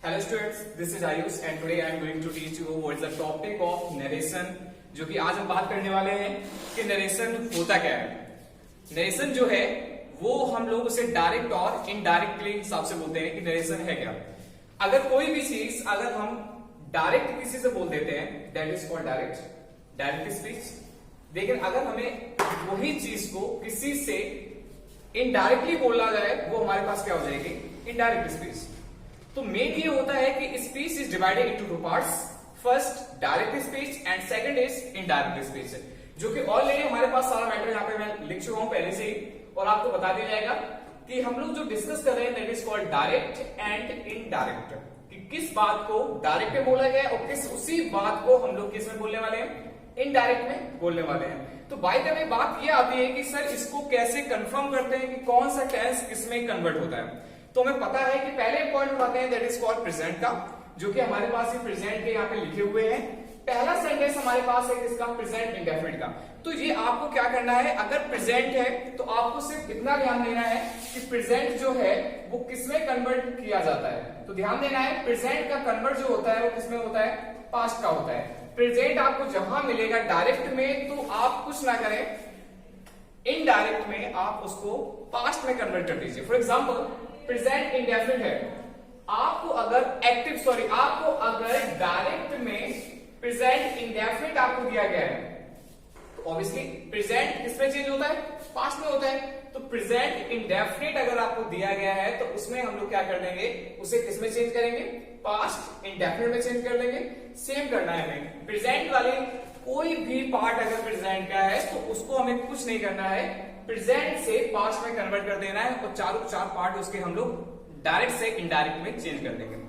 Hello students, this is Ayush and today I am going to teach you what is the topic of narration। जो कि आज हम बात करने वाले हैं कि नरेशन होता क्या है। नरेशन जो है वो हम लोग उसे डायरेक्ट और इनडायरेक्टली हिसाब से बोलते हैं कि नरेशन है क्या। अगर कोई भी चीज अगर हम डायरेक्ट किसी से बोल देते हैं that is called direct speech. लेकिन अगर हमें वही चीज को किसी से इनडायरेक्टली बोलना जाए वो हमारे पास क्या हो जाएगी, इनडायरेक्ट स्पीच। तो मेन ये होता है कि speech is divided into two parts, first direct speech and second is indirect speech, जो कि ऑलरेडी हमारे पास सारा मैटर यहाँ पे मैं लिख चुका हूं पहले से ही और आपको बता दिया जाएगा कि हम लोग जो डिस्कस कर रहे हैं that is called direct and indirect, कि किस बात को डायरेक्ट में बोला गया और किस उसी बात को हम लोग किस में बोलने वाले हैं, इनडायरेक्ट में बोलने वाले हैं। तो बाय द वे बात ये आती है कि सर इसको कैसे कंफर्म करते हैं कि कौन सा टेंस किसमें कन्वर्ट होता है। तो हमें पता है कि पहले पॉइंट उठाते हैं दैट इज कॉल्ड प्रेजेंट का, जो कि हमारे पास ये प्रेजेंट के यहाँ पे लिखे हुए हैं। पहला सेंटेंस हमारे पास है किसका, प्रेजेंट इंडेफिनिट का। तो ये आपको क्या करना है, अगर प्रेजेंट है तो आपको सिर्फ इतना ध्यान देना है कि प्रेजेंट जो है वो किसमें कन्वर्ट किया जाता है। तो ध्यान देना है प्रेजेंट का कन्वर्ट जो होता है वो किसमें होता है, पास्ट का होता है। प्रेजेंट आपको जहां मिलेगा डायरेक्ट में तो आप कुछ ना करें, इनडायरेक्ट में आप उसको पास्ट में कन्वर्ट कर दीजिए। फॉर एग्जाम्पल प्रेजेंट इंडेफिनिट है, आपको अगर आपको अगर डायरेक्ट में प्रेजेंट इंडेफिनिट आपको दिया गया है तो ऑब्वियसली प्रेजेंट किसमें चेंज होता है, पास्ट में होता है। तो प्रेजेंट इंडेफिनिट अगर आपको दिया गया है तो उसमें हम लोग क्या कर देंगे, उसे किसमें चेंज करेंगे, पास्ट इंडेफिनिट में चेंज कर देंगे। सेम करना है हमें, प्रेजेंट वाले कोई भी पार्ट अगर प्रेजेंट का है तो उसको हमें कुछ नहीं करना है, प्रेजेंट से पास्ट में कन्वर्ट कर देना है और चारों चार पार्ट उसके हम लोग डायरेक्ट से इनडायरेक्ट में चेंज कर देंगे।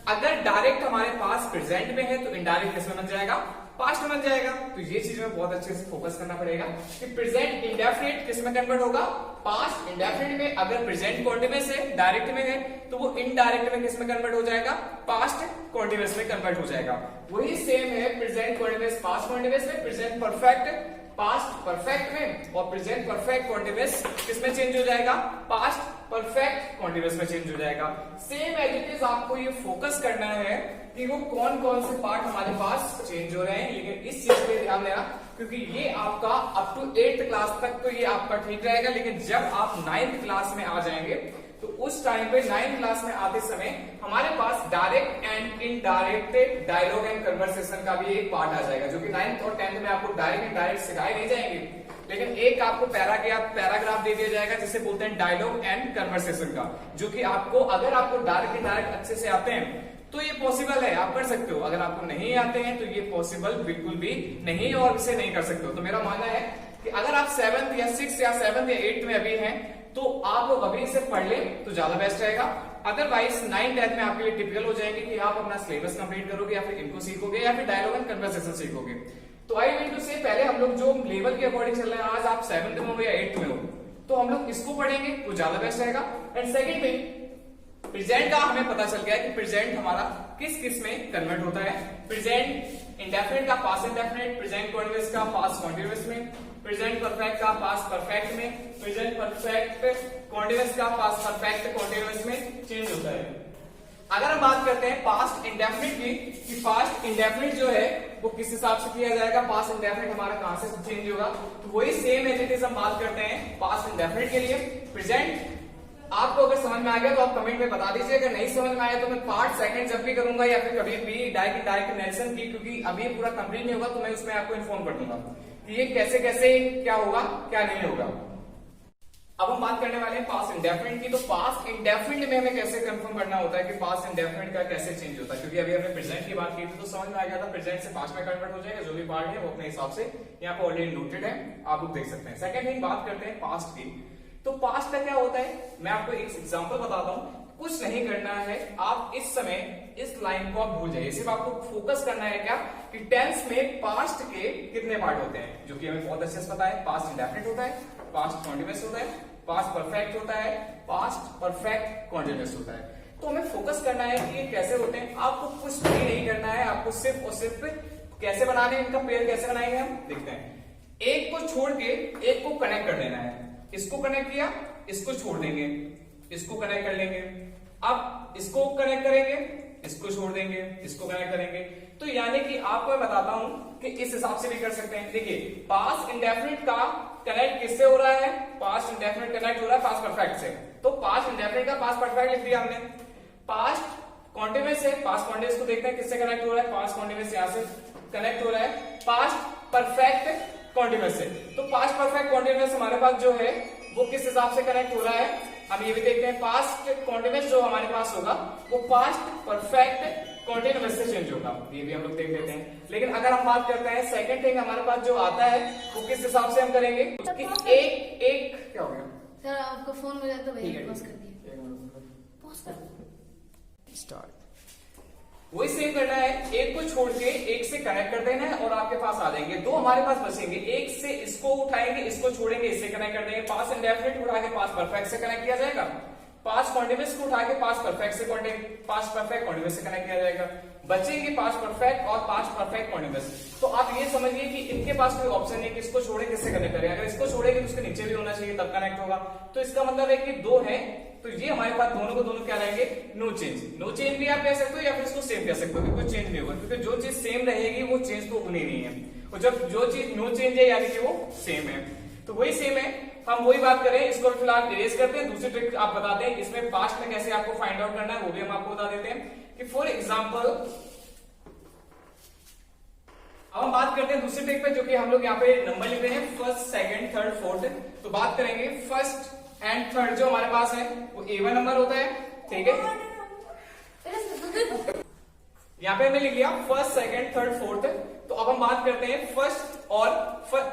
अगर डायरेक्ट हमारे पास प्रेजेंट में है तो इनडायरेक्ट किसमें बन जाएगा, पास्ट में बन जाएगा। तो ये चीज में बहुत अच्छे से फोकस करना पड़ेगा कि प्रेजेंट इंडेफिनिट किसमें कन्वर्ट होगा, पास्ट इंडेफिनिट में। अगर प्रेजेंट कॉन्टिन्यूअस है, डायरेक्ट में है, तो वो इनडायरेक्ट में किसमें कन्वर्ट हो जाएगा, पास्ट कॉन्टिन्यूअस में कन्वर्ट हो जाएगा। वही सेम है प्रेजेंट कॉन्टिन्यूअस पास्ट कॉन्टिन्यूअस में, प्रेजेंट परफेक्ट पास्ट परफेक्ट में, और प्रेजेंट परफेक्ट कॉन्टिन्यूअस किसमें चेंज हो जाएगा, पास्ट परफेक्ट कॉन्टिन्यूअस में चेंज हो जाएगा। सेम एज इट इज आपको ये फोकस करना है कि वो कौन कौन से पार्ट हमारे पास चेंज हो रहे हैं। लेकिन इस चीज पे ध्यान देना क्योंकि ये आपका अप टू 8th क्लास तक तो ये आपका ठीक रहेगा, लेकिन जब आप 9th क्लास में आ जाएंगे तो उस टाइम पे 9th क्लास में आते समय हमारे पास direct and indirect dialogue and conversation का भी एक पार्ट आ जाएगा, जो कि 9th और 10th में आपको डायरेक्ट इनडायरेक्ट सिखाए नहीं जाएंगे, लेकिन एक आपको पैराग्राफ दे दिया जाएगा जिसे बोलते हैं डायलॉग एंड कन्वर्सेशन का, जो कि आपको अगर आपको डायरेक्ट इनडायरेक्ट अच्छे से आते हैं तो ये पॉसिबल है, आप कर सकते हो। अगर आपको नहीं आते हैं तो ये पॉसिबल बिल्कुल भी नहीं और इसे नहीं कर सकते हो। तो मेरा मानना है कि अगर आप 7th या 6th या 7th या 8th में अभी हैं तो आप लोग अभी इसे पढ़ लें तो ज्यादा बेस्ट रहेगा। अदरवाइज 9th 10th में आपके लिए टिपिकल हो जाएंगे कि आप अपना सिलेबस कंप्लीट करोगे या फिर इनको सीखोगे या फिर डायलॉग एंड कन्वर्सेशन सीखोगे। तो आई मीन टू से पहले हम लोग जो लेवल के अकॉर्डिंग चल रहे हैं, आज आप 7th में हो या 8th में हो तो हम लोग इसको पढ़ेंगे तो ज्यादा बेस्ट रहेगा। एंड सेकेंड थिंग, प्रेजेंट का हमें पता चल गया कि प्रेजेंट हमारा किस किस में कन्वर्ट होता है। प्रेजेंट इंडेफिनिट का पास्ट इंडेफिनिट, प्रेजेंट कॉन्टिन्यूअस का पास्ट कॉन्टिन्यूअस में, प्रेजेंट परफेक्ट का पास्ट परफेक्ट में, प्रेजेंट परफेक्ट कॉन्टिन्यूअस का पास्ट परफेक्ट कॉन्टिन्यूअस में चेंज होता है। अगर हम बात करते हैं पास्ट इंडेफिनिट की, कि पास्ट इंडेफिनिट जो है वो किस हिसाब से किया जाएगा, पास्ट इंडेफिनिट हमारा कहां से चेंज होगा, तो वही सेम एज इट इज हम बात करते हैं पास्ट इंडेफिनिट के लिए। प्रेजेंट आपको अगर समझ में आ गया तो आप कमेंट में बता दीजिए, अगर नहीं समझ में आया तो मैं पार्ट सेकंड जब भी करूंगा या फिर कभी भी डायरेक्ट नरेशन की, क्योंकि अभी पूरा कंप्लीट नहीं होगा तो मैं उसमें आपको इन्फॉर्म कर दूंगा कि ये कैसे कैसे क्या होगा क्या नहीं होगा। अब हम बात करने वाले हैं पास्ट इंडेफिनिट की। तो पास्ट इंडेफिनिट में हमें कैसे कंफर्म करना होता है कि पास्ट इंडेफिनिट का कैसे चेंज होता है, क्योंकि अभी हमने प्रेजेंट की बात की थी तो समझ में आ गया था प्रेजेंट से पास्ट में कन्वर्ट हो जाएगा। जो भी पार्ट है वो अपने हिसाब से यहाँ पे ऑलरेडी नोटेड है, आप लोग देख सकते हैं। सेकंड थिंग बात करते हैं पास्ट की। तो पास्ट का क्या होता है, मैं आपको एक एग्जांपल बताता हूं। कुछ नहीं करना है, आप इस समय इस लाइन को आप भूल जाइए, सिर्फ आपको फोकस करना है क्या कि टेंस में पास्ट के कितने पार्ट होते हैं, जो कि हमें बहुत अच्छे से पता है। पास्ट इंडेफिनिट होता है, पास्ट कॉन्टिन्यूअस होता है, पास्ट परफेक्ट होता है, पास्ट परफेक्ट कॉन्टिन्यूअस होता है। तो हमें फोकस करना है कि ये कैसे होते हैं। आपको कुछ भी नहीं करना है, आपको सिर्फ और सिर्फ कैसे बनाने हैं, इनका पेयर कैसे बनाएंगे हम देखते हैं। एक को छोड़ के एक को कनेक्ट कर देना है, इसको कनेक्ट किया, इसको छोड़ देंगे, इसको कनेक्ट कर लेंगे, अब इसको कनेक्ट करेंगे, इसको छोड़ देंगे, इसको कनेक्ट करेंगे। तो यानी कि आपको मैं बताता हूं कि इस हिसाब से भी कर सकते हैं। देखिए पास्ट इंडेफिनिट का कनेक्ट किससे हो रहा है, पास्ट इंडेफिनिट कनेक्ट हो रहा है पास्ट परफेक्ट से। तो पास्ट इंडेफिनिट का पास्ट परफेक्ट लिख दिया हमने। पास्ट कॉन्टिन्यूअस है, पास्ट कॉन्टिन्यूअस को देखते हैं किससे कनेक्ट हो रहा है, पास्ट कॉन्टिन्यूअस यहां से कनेक्ट हो रहा है पास्ट परफेक्ट कॉन्टिन्यूअस से। तो पास्ट परफेक्ट कॉन्टिन्यूअस हमारे पास जो है वो किस हिसाब से कनेक्ट हो रहा है, हम ये भी देखते हैं। पास्ट कॉन्टिन्यूअस जो हमारे पास होगा वो पास्ट परफेक्ट कॉन्टिन्यूअस से चेंज होगा, ये भी हम लोग देख लेते हैं। लेकिन अगर हम बात करते हैं सेकंड थिंग हमारे पास जो आता है वो किस हिसाब से हम करेंगे कि एक क्या हो गया सर, आपका फोन हो जाता है, पॉज कर दिए, पॉज कर स्टार्ट। वही सेम करना है, एक को छोड़ के एक से कनेक्ट कर देना है और आपके पास आ जाएंगे। दो हमारे पास बचेंगे, एक से इसको उठाएंगे, इसको छोड़ेंगे, इससे कनेक्ट कर देंगे। पास्ट इंडेफिनिट उठा के पास्ट परफेक्ट से कनेक्ट किया जाएगा, पास्ट कॉन्टिन्यूअस को उठा के पास्ट परफेक्ट से पास्ट परफेक्ट कॉन्टिन्यूअस से कनेक्ट किया जाएगा। बचेंगे पास्ट परफेक्ट और पास्ट परफेक्ट कॉन्टिन्यूअस। तो आप ये समझिए कि इनके पास कोई ऑप्शन नहीं कि इसको छोड़े किससे कनेक्ट करें। अगर इसको छोड़ेंगे तो उसके नीचे भी होना चाहिए तब कनेक्ट होगा। तो इसका मतलब है कि दो है, तो ये हमारे पास दोनों को दोनों क्या रहेंगे, नो चेंज। नो चेंज भी आप कह सकते हो या फिर इसको सेम कह सकते हो, कोई चेंज नहीं होगा, क्योंकि जो चीज सेम रहेगी वो चेंज तो होनी नहीं है। और जब जो चीज नो चेंज है यानी कि वो सेम है, तो वही सेम है। हम वही बात करें, इसको फिलहाल इरेज करते हैं। दूसरी ट्रिक आप बताते हैं इसमें पास्ट में कैसे आपको फाइंड आउट करना है वो भी हम आपको बता देते हैं। कि फॉर एग्जाम्पल अब हम बात करते हैं दूसरी ट्रिक पे, जो कि हम लोग यहाँ पे नंबर लिख रहे हैं फर्स्ट, सेकंड, थर्ड, फोर्थ। तो बात करेंगे फर्स्ट एंड थर्ड जो हमारे पास है वो A1 नंबर होता है, ठीक है। यहाँ पे हमने लिख लिया फर्स्ट, सेकंड, थर्ड, फोर्थ। तो अब हम बात करते हैं फर्स्ट और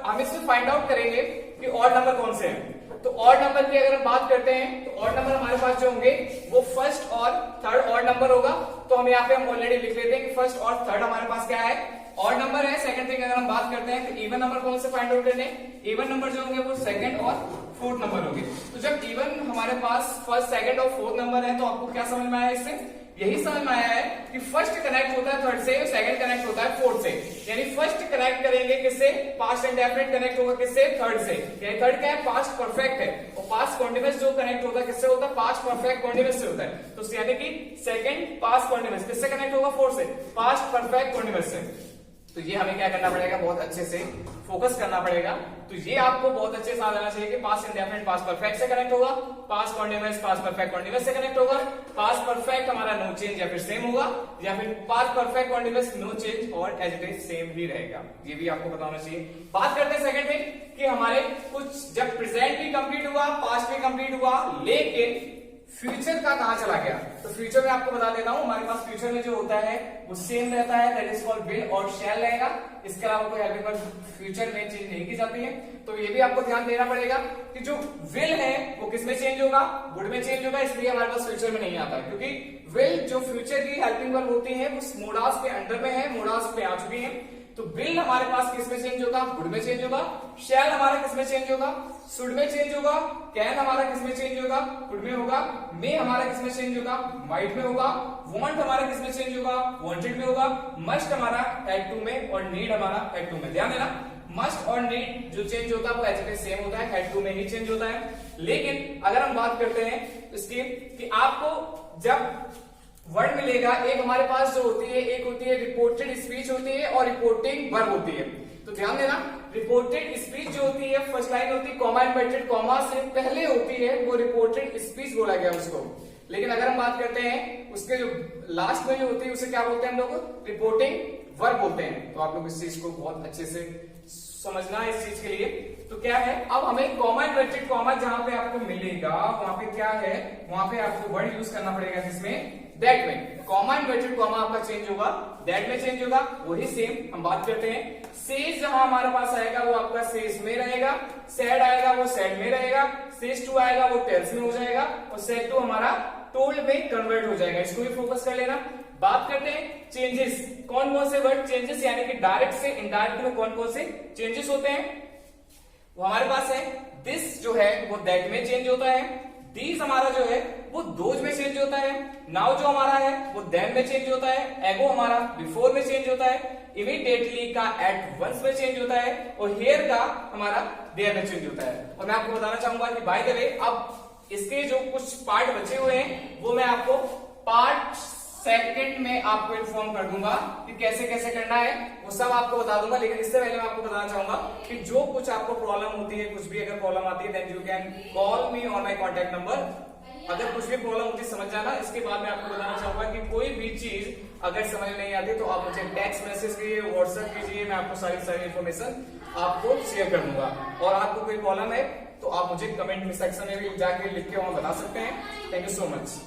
हम इसमें फाइंड आउट करेंगे कि ऑड नंबर कौन से हैं। तो ऑड नंबर की अगर हम बात करते हैं तो ऑड नंबर हमारे पास जो होंगे वो फर्स्ट और थर्ड ऑड नंबर होगा। तो हम यहाँ पे हम ऑलरेडी लिख लेते हैं कि फर्स्ट और थर्ड हमारे पास क्या है, ऑड नंबर है। सेकंड थिंग अगर हम बात करते हैं तो इवन नंबर कौन से फाइंड आउट करने, इवन नंबर जो होंगे वो सेकंड और फोर्थ नंबर होंगे। तो जब इवन हमारे पास फर्स्ट, सेकंड और फोर्थ नंबर है तो आपको क्या समझ में आया, इससे यही समझ में आया है कि फर्स्ट कनेक्ट होता है थर्ड से, सेकंड कनेक्ट होता है फोर्थ से। यानी फर्स्ट कनेक्ट करेंगे किससे, पास्ट इंडेफिनिट कनेक्ट होगा किससे, थर्ड से। यानी थर्ड क्या है, पास्ट परफेक्ट है। और पास्ट कॉन्टिन्यूअस जो कनेक्ट होता है किससे होता है, पास्ट परफेक्ट कॉन्टिन्यूअस से होता है। तो यानी कि सेकंड पास्ट कॉन्टिन्यूअस किससे कनेक्ट होगा, फोर्थ से, पास्ट परफेक्ट कॉन्टिन्यूअस से। तो ये हमें क्या करना पड़ेगा, बहुत अच्छे से फोकस करना पड़ेगा। तो ये आपको बहुत अच्छे से आ जाना चाहिए कि पास्ट इंडेफिनिट पास्ट परफेक्ट से कनेक्ट होगा, past continuous past perfect continuous से कनेक्ट होगा, पास्ट परफेक्ट हमारा नो चेंज या फिर सेम होगा, या फिर past perfect continuous no change और एज इट इज सेम ही रहेगा। ये भी आपको बताना चाहिए। बात करते हैं सेकंड थिंग कि हमारे कुछ जब प्रेजेंट भी कंप्लीट हुआ, पास्ट भी कंप्लीट हुआ, लेकिन फ्यूचर का कहां चला गया। तो फ्यूचर में आपको बता देता हूं, हमारे पास फ्यूचर में जो होता है वो सेम रहता है, दैट इज कॉल्ड विल और शैल रहेगा। इसके अलावा कोई हेल्पिंग वर्ब फ्यूचर में चेंज नहीं की जाती है। तो ये भी आपको ध्यान देना पड़ेगा कि जो विल है वो किस में चेंज होगा, गुड में चेंज होगा, इसलिए हमारे पास फ्यूचर में नहीं आता है। क्योंकि विल जो फ्यूचर की हेल्पिंग वर्ब होती है वो मोडास के अंडर में है, मोडास पे आ चुकी है। तो विल हमारे पास किस में चेंज होगा, गुड में चेंज होगा। शैल हमारा किस में चेंज होगा, शुड में चेंज होगा। कैन हमारा किस में चेंज होगा, गुड में होगा। मे हमारा किस में चेंज होगा, माइट में होगा। वांट हमारा किस में चेंज होगा, वांटेड में होगा। मस्ट हमारा हैड टू में और नीड हमारा हैड टू में। ध्यान देना, मस्ट और नीड जो चेंज होता है वो एज सेम होता है, हैड टू में ही चेंज होता है। लेकिन अगर हम बात करते हैं इसकी कि आपको जब वर्ड मिलेगा, एक हमारे पास जो होती है, एक होती है रिपोर्टेड स्पीच होती है और रिपोर्टिंग वर्ब होती है। तो ध्यान देना, रिपोर्टेड स्पीच जो होती है फर्स्ट लाइन होती है कॉमा इन्वर्टेड कॉमा से पहले होती है, वो रिपोर्टेड स्पीच बोला गया उसको। लेकिन अगर हम बात करते हैं उसके जो लास्ट में जो होती है उसे क्या बोलते हैं हम लोग, रिपोर्टिंग वर्ब बोलते हैं। तो आप लोग इस चीज को बहुत अच्छे से समझना है इस चीज के लिए। तो क्या है, अब हमें कॉमा इन्वर्टेड कॉमा जहां पे आपको मिलेगा वहां पे क्या है, वहां पे आपको वर्ड यूज करना पड़ेगा जिसमें दैट में। कॉमा इन्वर्टेड कॉमा आपका चेंज होगा, दैट में चेंज होगा। वही सेम हम बात करते हैं सेज जहां हमारे पास आएगा वो आपका सेज में रहेगा, सैड आएगा वो सैड में रहेगा, सेज टू आएगा वो टेल्स में हो जाएगा और सेड टू हमारा टोल्ड में कन्वर्ट हो जाएगा। इसको भी फोकस कर लेना। बात करते हैं चेंजेस, कौन कौन से वर्ड चेंजेस यानी कि डायरेक्ट से इनडायरेक्ट में कौन कौन से चेंजेस होते हैं, वो हमारे पास है। दिस जो है वो दैट में चेंज होता है, दीज हमारा जो है वो दोज में चेंज होता है, नाउ जो हमारा है वो देन में चेंज होता है, एगो हमारा बिफोर में चेंज होता है, इमीडिएटली का एट वंस में चेंज होता है और हियर का हमारा देयर में चेंज होता है। और मैं आपको बताना चाहूंगा कि बाय द वे अब इसके जो कुछ पार्ट बचे हुए हैं वो मैं आपको पार्ट सेकंड में आपको इन्फॉर्म कर दूंगा कि कैसे कैसे करना है, वो सब आपको बता दूंगा। लेकिन इससे पहले मैं आपको बताना चाहूंगा कि जो कुछ आपको प्रॉब्लम होती है, कुछ भी अगर प्रॉब्लम आती है, then you can call me on my contact number. अगर कुछ भी प्रॉब्लम होती है समझ जाना। इसके बाद मैं आपको बताना चाहूंगा कि कोई भी चीज अगर समझ नहीं आती तो आप मुझे टेक्स्ट मैसेज कीजिए, व्हाट्सएप कीजिए, मैं आपको सारी इन्फॉर्मेशन आपको शेयर कर दूंगा। और आपको कोई प्रॉब्लम है तो आप मुझे कमेंट सेक्शन में भी जाके लिख के वहां बता सकते हैं। Thank you so much.